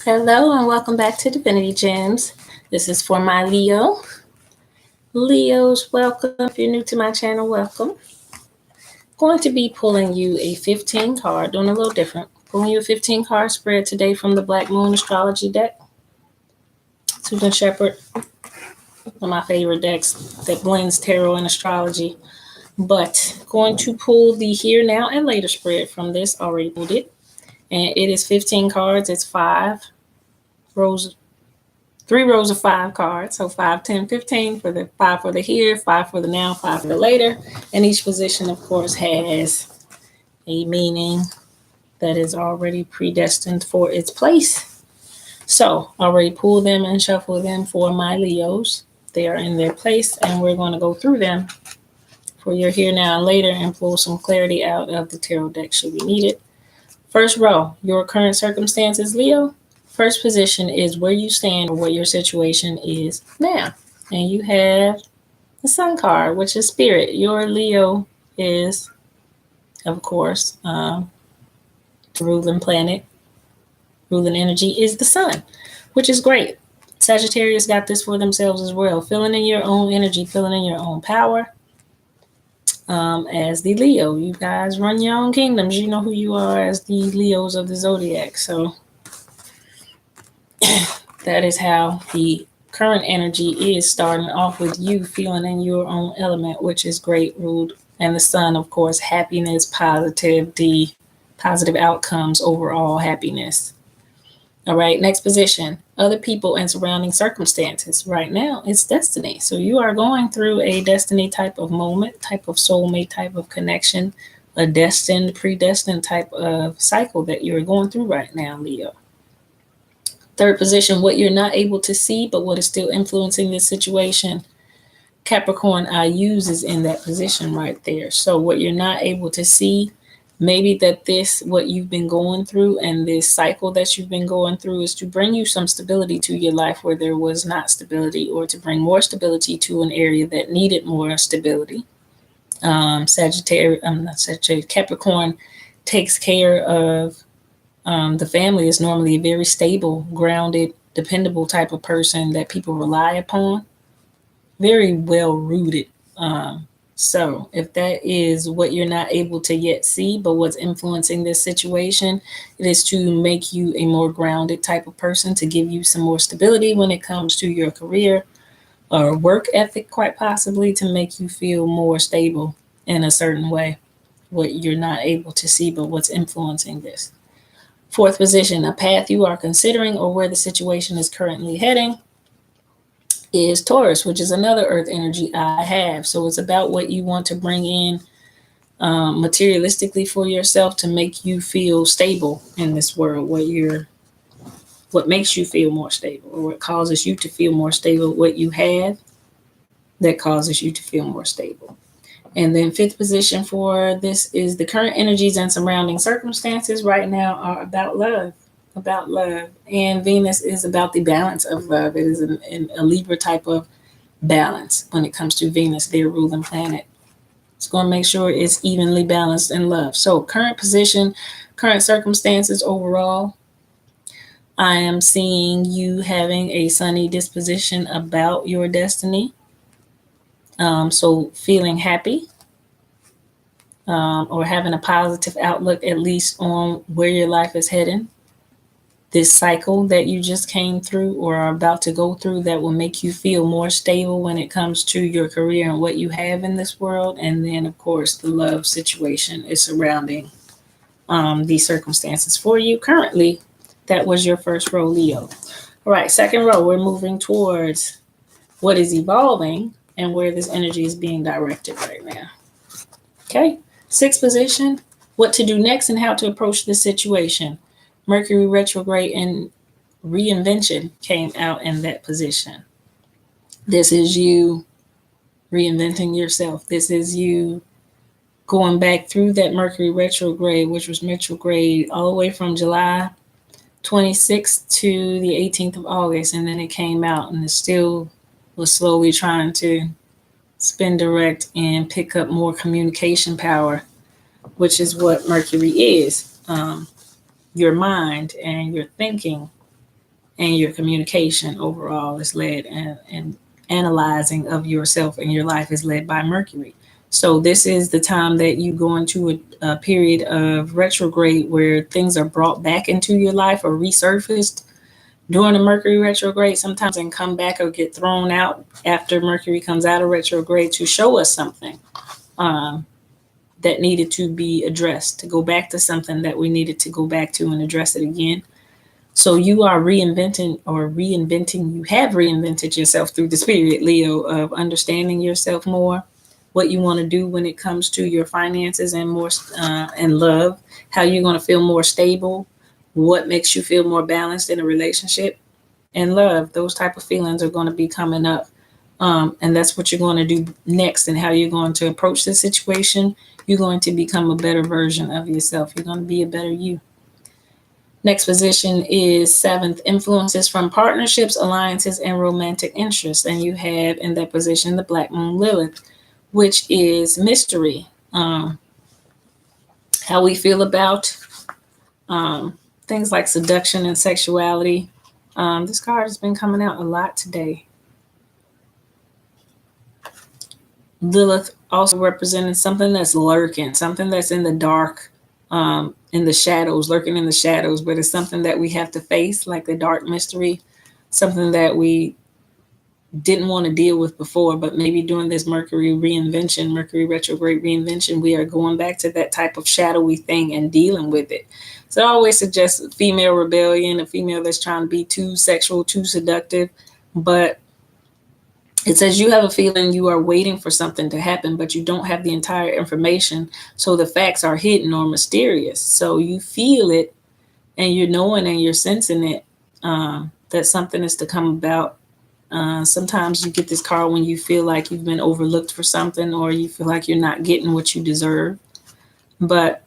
Hello and welcome back to Divinity Gems. This is for my Leo. Leos, welcome. If you're new to my channel, welcome. Going to be pulling you a 15 card, doing a little different. Pulling you a 15 card spread today from the Black Moon Astrology deck. Susan Shepherd, one of my favorite decks that blends tarot and astrology. But going to pull the here, now, and later spread from this. Already pulled it. And it is 15 cards. It's 5 rows. 3 rows of 5 cards. So 5, 10, 15 for the 5 for the here, 5 for the now, 5 for the later. And each position, of course, has a meaning that is already predestined for its place. So already pull them and shuffle them for my Leos. They are in their place, and we're going to go through them for your here, now, and later, and pull some clarity out of the tarot deck should we need it. First row, your current circumstances, Leo. First position is where you stand or what your situation is now. And you have the Sun card, which is Spirit. Your Leo is, of course, the ruling planet, ruling energy is the Sun, which is great. Sagittarius got this for themselves as well. Feeling in your own energy, feeling in your own power. As the Leo, you guys run your own kingdoms. You know who you are as the Leos of the Zodiac. So that is how the current energy is, starting off with you feeling in your own element, which is great, ruled. And the Sun, of course, happiness, positive outcomes, overall happiness. All right, next position, other people and surrounding circumstances. Right now, it's destiny. So you are going through a destiny type of moment, type of soulmate, type of connection, a destined, predestined type of cycle that you're going through right now, Leo. Third position, what you're not able to see, but what is still influencing this situation. Capricorn, I use is in that position right there. So what you're not able to see, maybe that what you've been going through and this cycle that you've been going through is to bring you some stability to your life where there was not stability, or to bring more stability to an area that needed more stability. Capricorn takes care of the family, is normally a very stable, grounded, dependable type of person that people rely upon. Very well rooted. So if that is what you're not able to yet see, but what's influencing this situation, it is to make you a more grounded type of person, to give you some more stability when it comes to your career or work ethic, quite possibly, to make you feel more stable in a certain way. What you're not able to see, but what's influencing this. Fourth position, a path you are considering or where the situation is currently heading, is Taurus, which is another earth energy I have. So it's about what you want to bring in materialistically for yourself to make you feel stable in this world. What makes you feel more stable, or what causes you to feel more stable, what you have that causes you to feel more stable. And then fifth position for this is the current energies and surrounding circumstances right now are about love. And Venus is about the balance of love. It is a Libra type of balance when it comes to Venus, their ruling planet. It's going to make sure it's evenly balanced in love. So current position, current circumstances overall, I am seeing you having a sunny disposition about your destiny. So feeling happy, or having a positive outlook, at least on where your life is heading. This cycle that you just came through or are about to go through, that will make you feel more stable when it comes to your career and what you have in this world. And then, of course, the love situation is surrounding these circumstances for you currently. That was your first row, Leo. All right, second row, we're moving towards what is evolving and where this energy is being directed right now. Okay, sixth position, what to do next and how to approach this situation. Mercury retrograde and reinvention came out in that position. This is you reinventing yourself. This is you going back through that Mercury retrograde, which was retrograde all the way from July 26th to the 18th of August. And then it came out, and it still was slowly trying to spin direct and pick up more communication power, which is what Mercury is. Your mind and your thinking and your communication overall is led, and analyzing of yourself and your life is led by Mercury. So this is the time that you go into a period of retrograde where things are brought back into your life or resurfaced during the Mercury retrograde sometimes, and come back or get thrown out after Mercury comes out of retrograde to show us something um, that needed to be addressed, to go back to something that we needed to go back to and address it again. So you are you have reinvented yourself through this period, Leo, of understanding yourself more, what you want to do when it comes to your finances and more and love, how you're going to feel more stable, what makes you feel more balanced in a relationship and love. Those type of feelings are going to be coming up. And that's what you're going to do next, and how you're going to approach the situation. You're going to become a better version of yourself. You're going to be a better you. Next position is seventh, influences from partnerships, alliances, and romantic interests. And you have in that position the Black Moon Lilith, which is mystery. How we feel about things like seduction and sexuality. This card has been coming out a lot today. Lilith also representing something that's lurking, something that's in the dark, in the shadows, lurking in the shadows, but it's something that we have to face, like the dark mystery, something that we didn't want to deal with before, but maybe during this Mercury retrograde reinvention, we are going back to that type of shadowy thing and dealing with it. So I always suggest female rebellion, a female that's trying to be too sexual, too seductive, but it says you have a feeling you are waiting for something to happen, but you don't have the entire information. So the facts are hidden or mysterious. So you feel it and you're knowing and you're sensing it, that something is to come about. Sometimes you get this card when you feel like you've been overlooked for something, or you feel like you're not getting what you deserve. But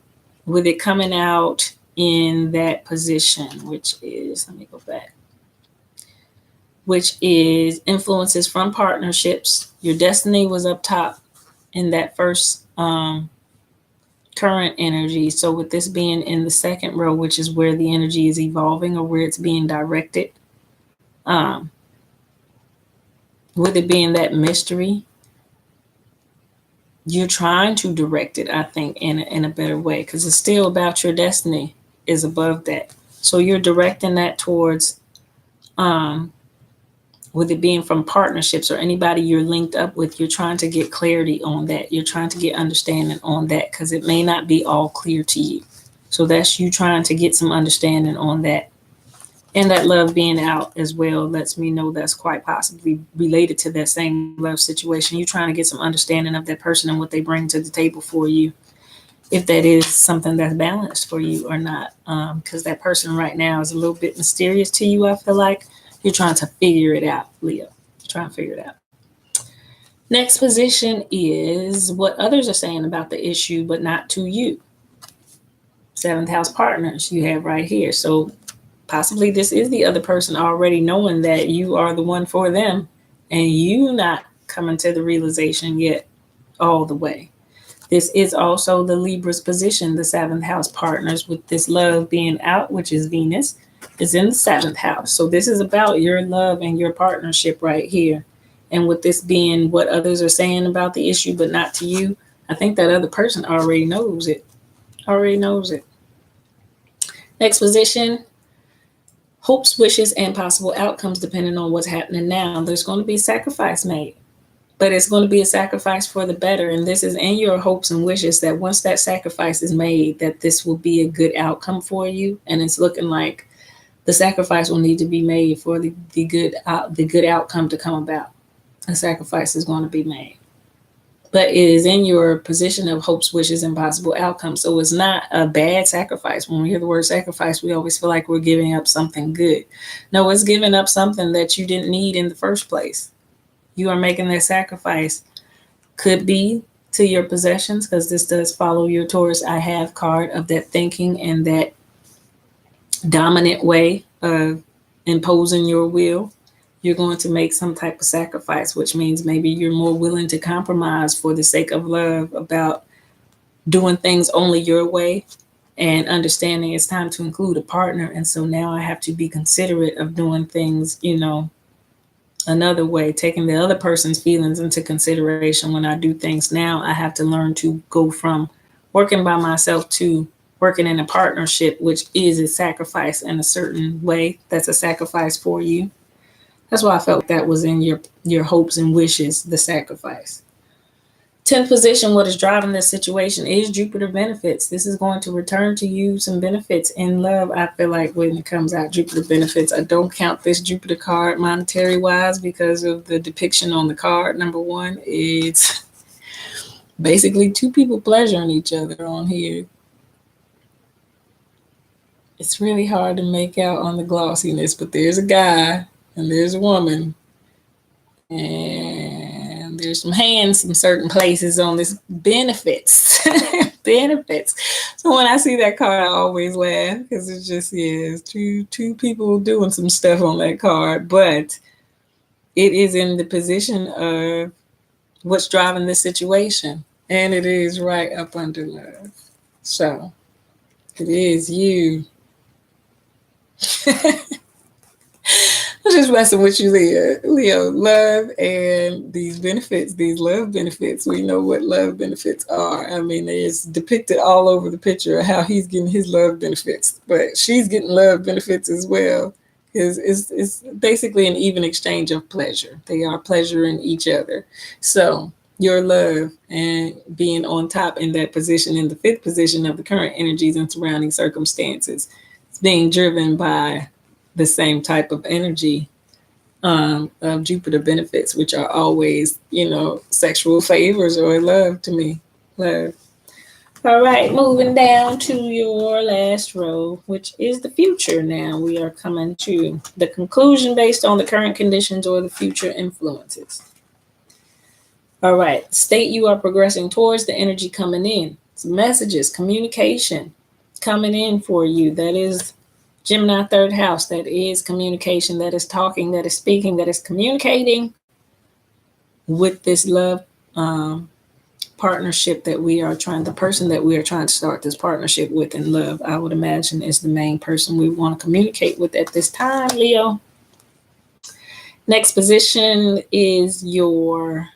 with it coming out in that position, which is, let me go back, which is influences from partnerships. Your destiny was up top in that first current energy. So with this being in the second row, which is where the energy is evolving or where it's being directed, with it being that mystery, you're trying to direct it, I think, in a better way, because it's still about your destiny is above that. So you're directing that towards, with it being from partnerships or anybody you're linked up with, you're trying to get clarity on that. You're trying to get understanding on that, because it may not be all clear to you. So that's you trying to get some understanding on that. And that love being out as well lets me know that's quite possibly related to that same love situation. You're trying to get some understanding of that person and what they bring to the table for you, if that is something that's balanced for you or not. Because that person right now is a little bit mysterious to you, I feel like. You're trying to figure it out, Leo. You're trying to figure it out. Next position is what others are saying about the issue, but not to you. Seventh house partners you have right here. So possibly this is the other person already knowing that you are the one for them, and you not coming to the realization yet all the way. This is also the Libra's position, the seventh house partners, with this love being out, which is Venus, is in the seventh house. So this is about your love and your partnership right here. And with this being what others are saying about the issue, but not to you, I think that other person already knows it. Next position, hopes, wishes, and possible outcomes depending on what's happening now. There's going to be sacrifice made, but it's going to be a sacrifice for the better. And this is in your hopes and wishes that once that sacrifice is made, that this will be a good outcome for you. And it's looking like the sacrifice will need to be made for the good outcome to come about. A sacrifice is going to be made. But it is in your position of hopes, wishes, and possible outcomes. So it's not a bad sacrifice. When we hear the word sacrifice, we always feel like we're giving up something good. No, it's giving up something that you didn't need in the first place. You are making that sacrifice. Could be to your possessions, because this does follow your Taurus I have card of that thinking and that dominant way of imposing your will. You're going to make some type of sacrifice, which means maybe you're more willing to compromise for the sake of love about doing things only your way and understanding it's time to include a partner. And so now I have to be considerate of doing things, another way, taking the other person's feelings into consideration when I do things. Now I have to learn to go from working by myself to working in a partnership, which is a sacrifice in a certain way. That's a sacrifice for you. That's why I felt that was in your hopes and wishes, the sacrifice. 10th position, what is driving this situation is Jupiter benefits. This is going to return to you some benefits in love. I feel like when it comes out, Jupiter benefits, I don't count this Jupiter card monetary wise because of the depiction on the card. Number one, it's basically two people pleasuring each other on here. It's really hard to make out on the glossiness, but there's a guy and there's a woman. And there's some hands in certain places on this benefits. Benefits. So when I see that card, I always laugh because it's just, it's two people doing some stuff on that card. But it is in the position of what's driving this situation. And it is right up under love. So it is you. I'm just messing with you, Leo. Love and these benefits, these love benefits. We know what love benefits are. I mean, it's depicted all over the picture of how he's getting his love benefits, but she's getting love benefits as well. It's basically an even exchange of pleasure. They are pleasuring each other. So your love and being on top in that position, in the 5th position of the current energies and surrounding circumstances, it's being driven by the same type of energy of Jupiter benefits, which are always, sexual favors or love to me. Love. All right, moving down to your last row, which is the future. Now we are coming to the conclusion based on the current conditions or the future influences. All right, state you are progressing towards the energy coming in. It's messages, communication coming in for you. That is Gemini 3rd house. That is communication, that is talking, that is speaking, that is communicating with this love partnership that we are trying, the person that we are trying to start this partnership with in love, I would imagine is the main person we want to communicate with at this time, Leo. Next position is your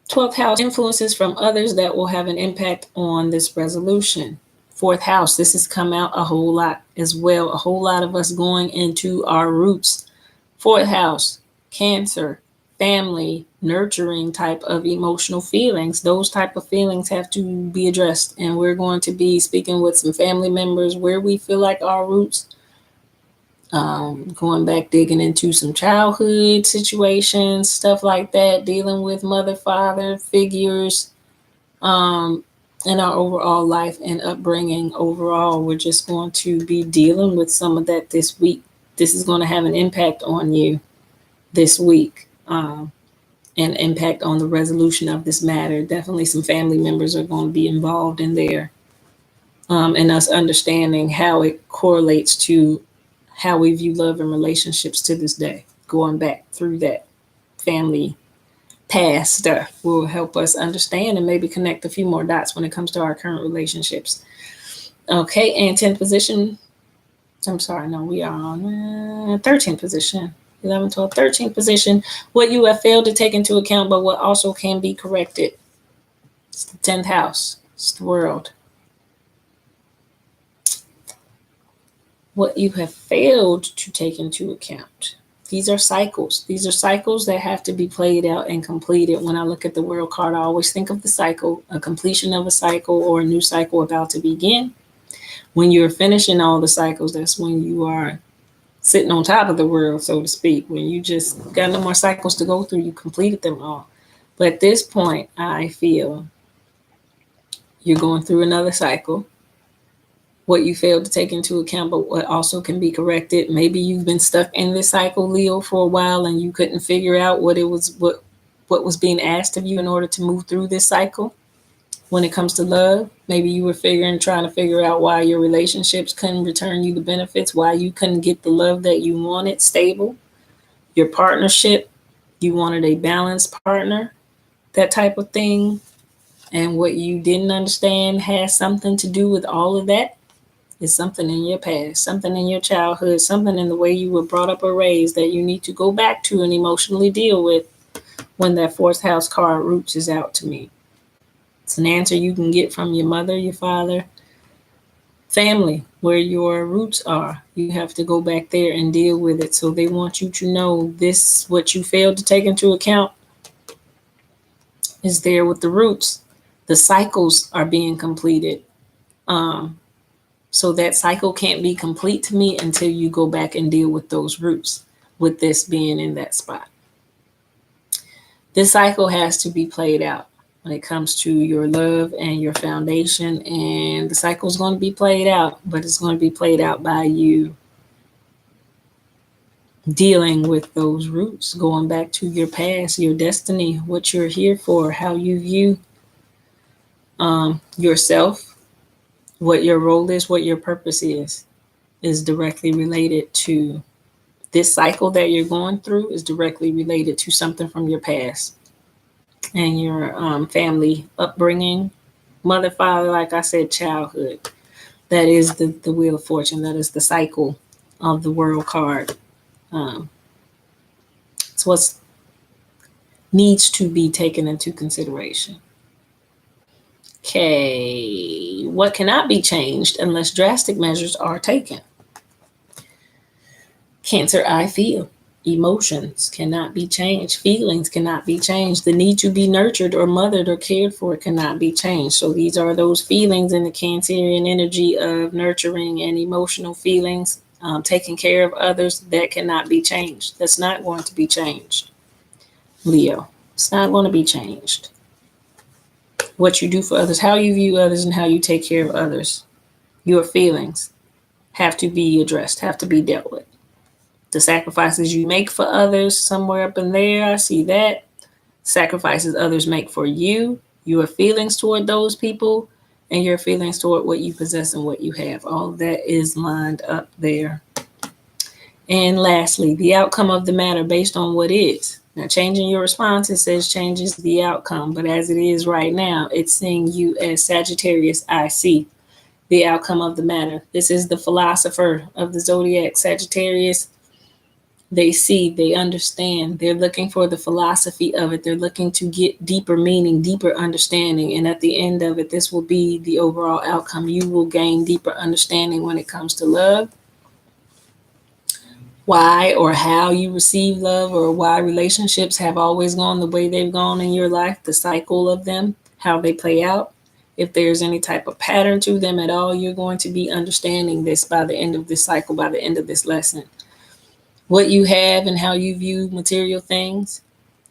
12th house, influences from others that will have an impact on this resolution. 4th house, this has come out a whole lot as well. A whole lot of us going into our roots. 4th house, Cancer, family, nurturing type of emotional feelings. Those type of feelings have to be addressed. And we're going to be speaking with some family members where we feel like our roots, going back, digging into some childhood situations, stuff like that, dealing with mother, father figures, in our overall life and upbringing. Overall, we're just going to be dealing with some of that this week. This is going to have an impact on you this week, and impact on the resolution of this matter. Definitely some family members are going to be involved in there, and us understanding how it correlates to how we view love and relationships to this day. Going back through that family past stuff will help us understand and maybe connect a few more dots when it comes to our current relationships. Okay, and 10th position. I'm sorry, no, we are on 13th position. 11, 12, 13th position. What you have failed to take into account, but what also can be corrected. It's the 10th house. It's the world. What you have failed to take into account. These are cycles. These are cycles that have to be played out and completed. When I look at the world card, I always think of the cycle, a completion of a cycle or a new cycle about to begin. When you're finishing all the cycles, that's when you are sitting on top of the world, so to speak. When you just got no more cycles to go through, you completed them all. But at this point, I feel you're going through another cycle. What you failed to take into account, but what also can be corrected. Maybe you've been stuck in this cycle, Leo, for a while, and you couldn't figure out what was being asked of you in order to move through this cycle. When it comes to love, maybe you were trying to figure out why your relationships couldn't return you the benefits, why you couldn't get the love that you wanted, stable. Your partnership, you wanted a balanced partner, that type of thing. And what you didn't understand has something to do with all of that. It's something in your past, something in your childhood, something in the way you were brought up or raised that you need to go back to and emotionally deal with when that fourth house card roots is out to me. It's an answer you can get from your mother, your father, family, where your roots are. You have to go back there and deal with it. So they want you to know this, what you failed to take into account is there with the roots. The cycles are being completed. So that cycle can't be complete to me until you go back and deal with those roots, with this being in that spot. This cycle has to be played out when it comes to your love and your foundation. And the cycle is going to be played out, but it's going to be played out by you dealing with those roots, going back to your past, your destiny, what you're here for, how you view yourself, what your role is, what your purpose is directly related to this cycle that you're going through, is directly related to something from your past and your family upbringing, mother, father, like I said, childhood. That is the Wheel of Fortune. That is the cycle of the World card. It's what needs to be taken into consideration. Okay, what cannot be changed unless drastic measures are taken? Cancer, I feel. Emotions cannot be changed. Feelings cannot be changed. The need to be nurtured or mothered or cared for cannot be changed. So these are those feelings in the Cancerian energy of nurturing and emotional feelings, taking care of others, that cannot be changed. That's not going to be changed. Leo, it's not going to be changed. What you do for others, how you view others, and how you take care of others, your feelings have to be addressed, have to be dealt with. The sacrifices you make for others, somewhere up in there, I see that. Sacrifices others make for you, your feelings toward those people, and your feelings toward what you possess and what you have. All of that is lined up there. And lastly, the outcome of the matter based on what is. Now, changing your response, it says changes the outcome. But as it is right now, it's seeing you as Sagittarius, I see the outcome of the matter. This is the philosopher of the zodiac, Sagittarius. They see, they understand, they're looking for the philosophy of it. They're looking to get deeper meaning, deeper understanding. And at the end of it, this will be the overall outcome. You will gain deeper understanding when it comes to love, why or how you receive love, or why relationships have always gone the way they've gone in your life, the cycle of them, how they play out. If there's any type of pattern to them at all, you're going to be understanding this by the end of this cycle, by the end of this lesson. What you have and how you view material things,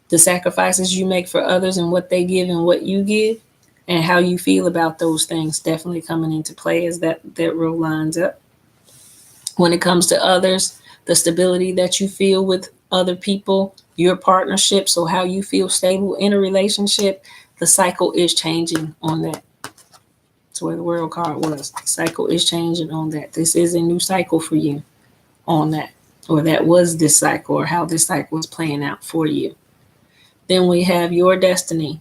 the sacrifices you make for others and what they give and what you give, and how you feel about those things definitely coming into play as that row lines up. When it comes to others, the stability that you feel with other people, your partnership, so how you feel stable in a relationship, the cycle is changing on that. That's where the World card was. The cycle is changing on that. This is a new cycle for you on that. Or that was this cycle, or how this cycle is playing out for you. Then we have your destiny,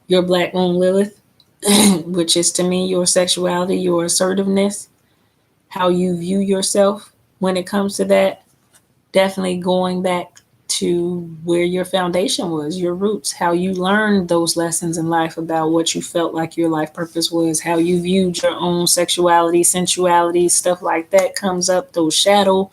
your Black Moon Lilith, which is to me your sexuality, your assertiveness, how you view yourself when it comes to that. Definitely going back to where your foundation was, your roots, how you learned those lessons in life about what you felt like your life purpose was, how you viewed your own sexuality, sensuality, stuff like that comes up, those shadow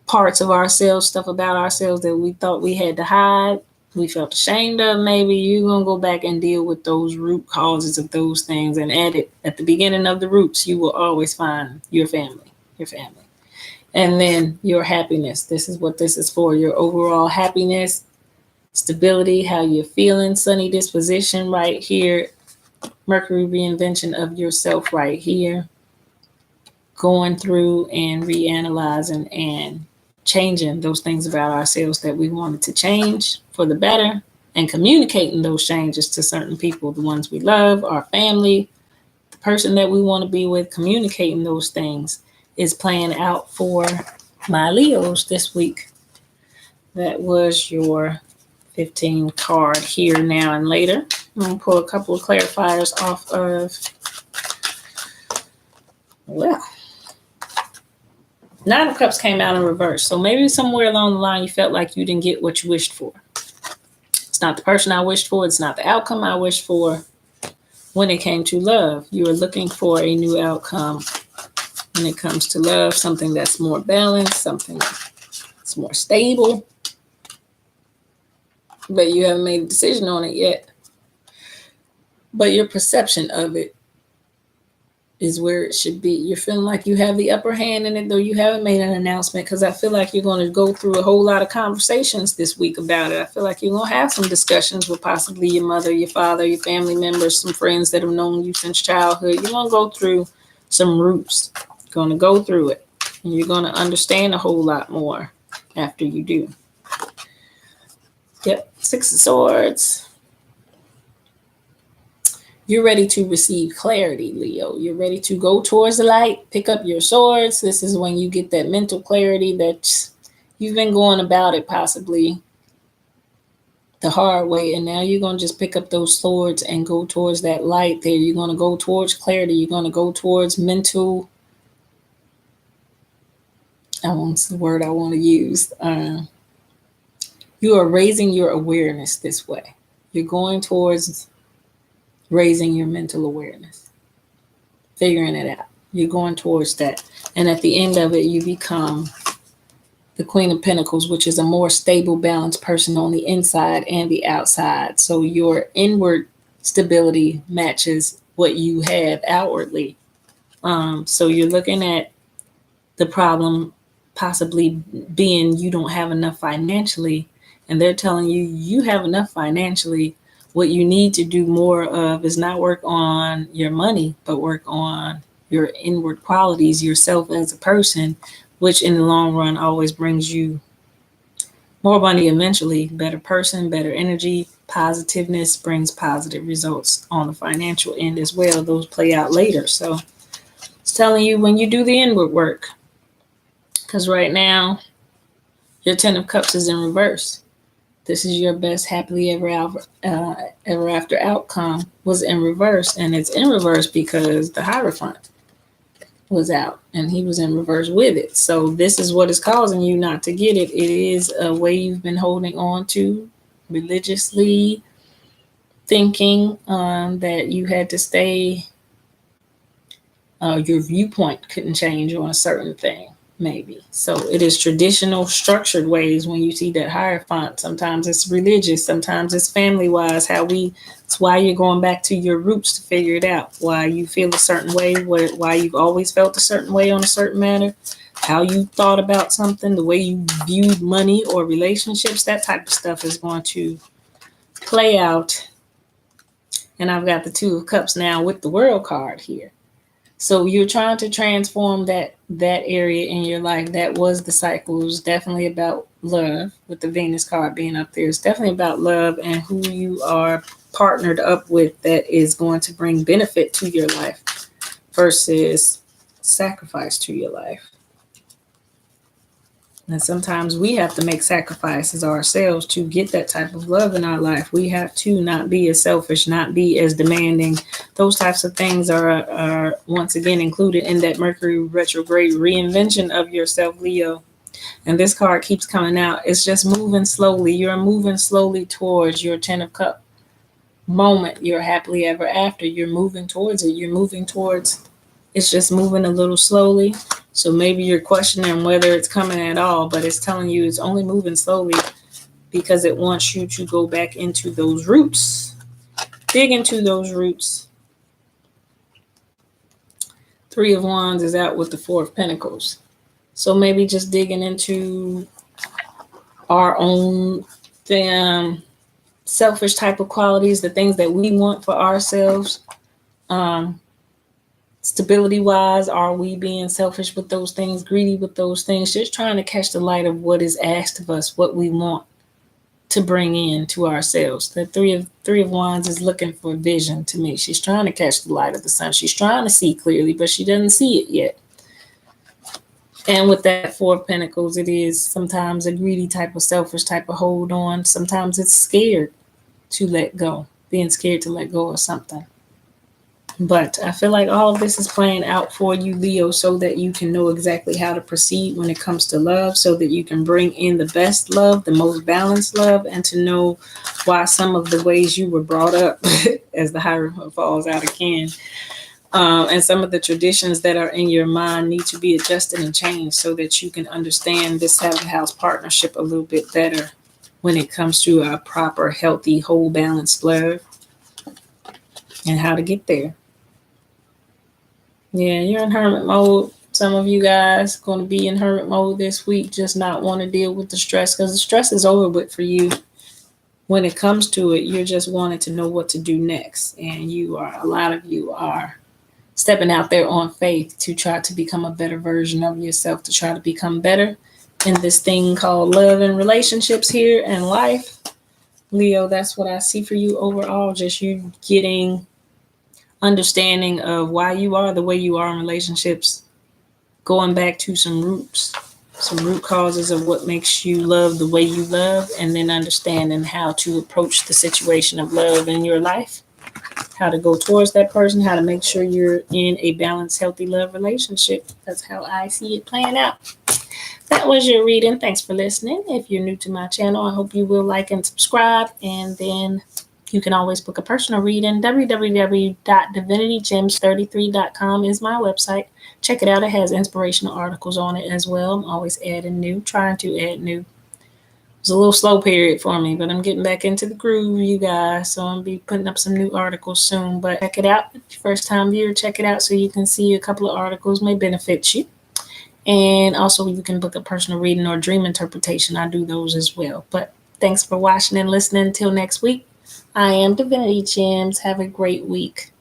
parts of ourselves, stuff about ourselves that we thought we had to hide, we felt ashamed of. Maybe you're going to go back and deal with those root causes of those things. And at the beginning of the roots, you will always find your family. And then your happiness. This is what this is for. Your overall happiness, stability, how you're feeling, sunny disposition right here. Mercury reinvention of yourself right here. Going through and reanalyzing and changing those things about ourselves that we wanted to change for the better, and communicating those changes to certain people, the ones we love, our family, the person that we want to be with. Communicating those things is playing out for my Leos this week. That was your 15 card here, now, and later. I'm going to pull a couple of clarifiers off of, well, Nine of Cups came out in reverse. So maybe somewhere along the line you felt like you didn't get what you wished for. It's not the person I wished for. It's not the outcome I wished for. When it came to love, you were looking for a new outcome. When it comes to love, something that's more balanced, something that's more stable. But you haven't made a decision on it yet. But your perception of it is where it should be. You're feeling like you have the upper hand in it, though you haven't made an announcement, because I feel like you're going to go through a whole lot of conversations this week about it. I feel like you're going to have some discussions with possibly your mother, your father, your family members, some friends that have known you since childhood. You're going to go through some roots. You're going to go through it, and you're going to understand a whole lot more after you do. Yep, Six of Swords. You're ready to receive clarity, Leo. You're ready to go towards the light, pick up your swords. This is when you get that mental clarity that you've been going about it possibly the hard way. And now you're going to just pick up those swords and go towards that light there. You're going to go towards clarity. You're going to go towards mental. What's the word I want to use? You are raising your awareness this way. You're going towards raising your mental awareness, figuring it out. You're going towards that. And at the end of it, you become the Queen of Pentacles, which is a more stable, balanced person on the inside and the outside. So your inward stability matches what you have outwardly. So you're looking at the problem possibly being you don't have enough financially, and they're telling you you have enough financially. What you need to do more of is not work on your money, but work on your inward qualities, yourself as a person, which in the long run always brings you more money eventually, better person, better energy, positiveness brings positive results on the financial end as well. Those play out later. So it's telling you when you do the inward work, because right now your 10 of Cups is in reverse. This is your best happily ever after outcome was in reverse. And it's in reverse because the Hierophant was out and he was in reverse with it. So this is what is causing you not to get it. It is a way you've been holding on to religiously, thinking that you had to stay, your viewpoint couldn't change on a certain thing. Maybe. So it is traditional, structured ways when you see that Hierophant. Sometimes it's religious, sometimes it's family-wise, it's why you're going back to your roots to figure it out, why you feel a certain way, why you've always felt a certain way on a certain matter, how you thought about something, the way you viewed money or relationships, that type of stuff is going to play out. And I've got the Two of Cups now with the World card here. So you're trying to transform that area in your life. That was the cycle. It was definitely about love, with the Venus card being up there. It's definitely about love and who you are partnered up with that is going to bring benefit to your life versus sacrifice to your life. And sometimes we have to make sacrifices ourselves to get that type of love in our life. We have to not be as selfish, not be as demanding. Those types of things are once again included in that Mercury retrograde reinvention of yourself, Leo. And this card keeps coming out. It's just moving slowly. You're moving slowly towards your 10 of Cups moment. You're happily ever after. You're moving towards it. You're moving towards. It's just moving a little slowly. So maybe you're questioning whether it's coming at all, but it's telling you it's only moving slowly because it wants you to go back into those roots. Dig into those roots. Three of Wands is out with the Four of Pentacles. So maybe just digging into our own selfish type of qualities, the things that we want for ourselves. Stability-wise, are we being selfish with those things, greedy with those things? Just trying to catch the light of what is asked of us, what we want to bring in to ourselves. The Three of Wands is looking for vision to me. She's trying to catch the light of the sun. She's trying to see clearly, but she doesn't see it yet. And with that Four of Pentacles, it is sometimes a greedy type of selfish type of hold on. Sometimes it's scared to let go. being scared to let go of something. But I feel like all of this is playing out for you, Leo, so that you can know exactly how to proceed when it comes to love, so that you can bring in the best love, the most balanced love, and to know why some of the ways you were brought up, as the Hierophant falls out again, and some of the traditions that are in your mind need to be adjusted and changed so that you can understand this 7th house partnership a little bit better when it comes to a proper, healthy, whole, balanced love and how to get there. Yeah, you're in hermit mode. Some of you guys going to be in hermit mode this week, just not want to deal with the stress because the stress is over with for you. When it comes to it, you're just wanting to know what to do next. And a lot of you are stepping out there on faith to try to become a better version of yourself, to try to become better in this thing called love and relationships here and life. Leo, that's what I see for you overall, just you getting understanding of why you are the way you are in relationships, going back to some roots, some root causes of what makes you love the way you love, and then understanding how to approach the situation of love in your life, how to go towards that person, how to make sure you're in a balanced, healthy love relationship. That's how I see it playing out. That was your reading. Thanks for listening. If you're new to my channel, I hope you will like and subscribe, and then you can always book a personal reading. www.divinitygems33.com is my website. Check it out. It has inspirational articles on it as well. I'm always adding new, trying to add new. It was a little slow period for me, but I'm getting back into the groove, you guys. So I'll be putting up some new articles soon. But check it out. First time viewer, check it out so you can see a couple of articles may benefit you. And also you can book a personal reading or dream interpretation. I do those as well. But thanks for watching and listening. Until next week. I am Divinity Gems. Have a great week.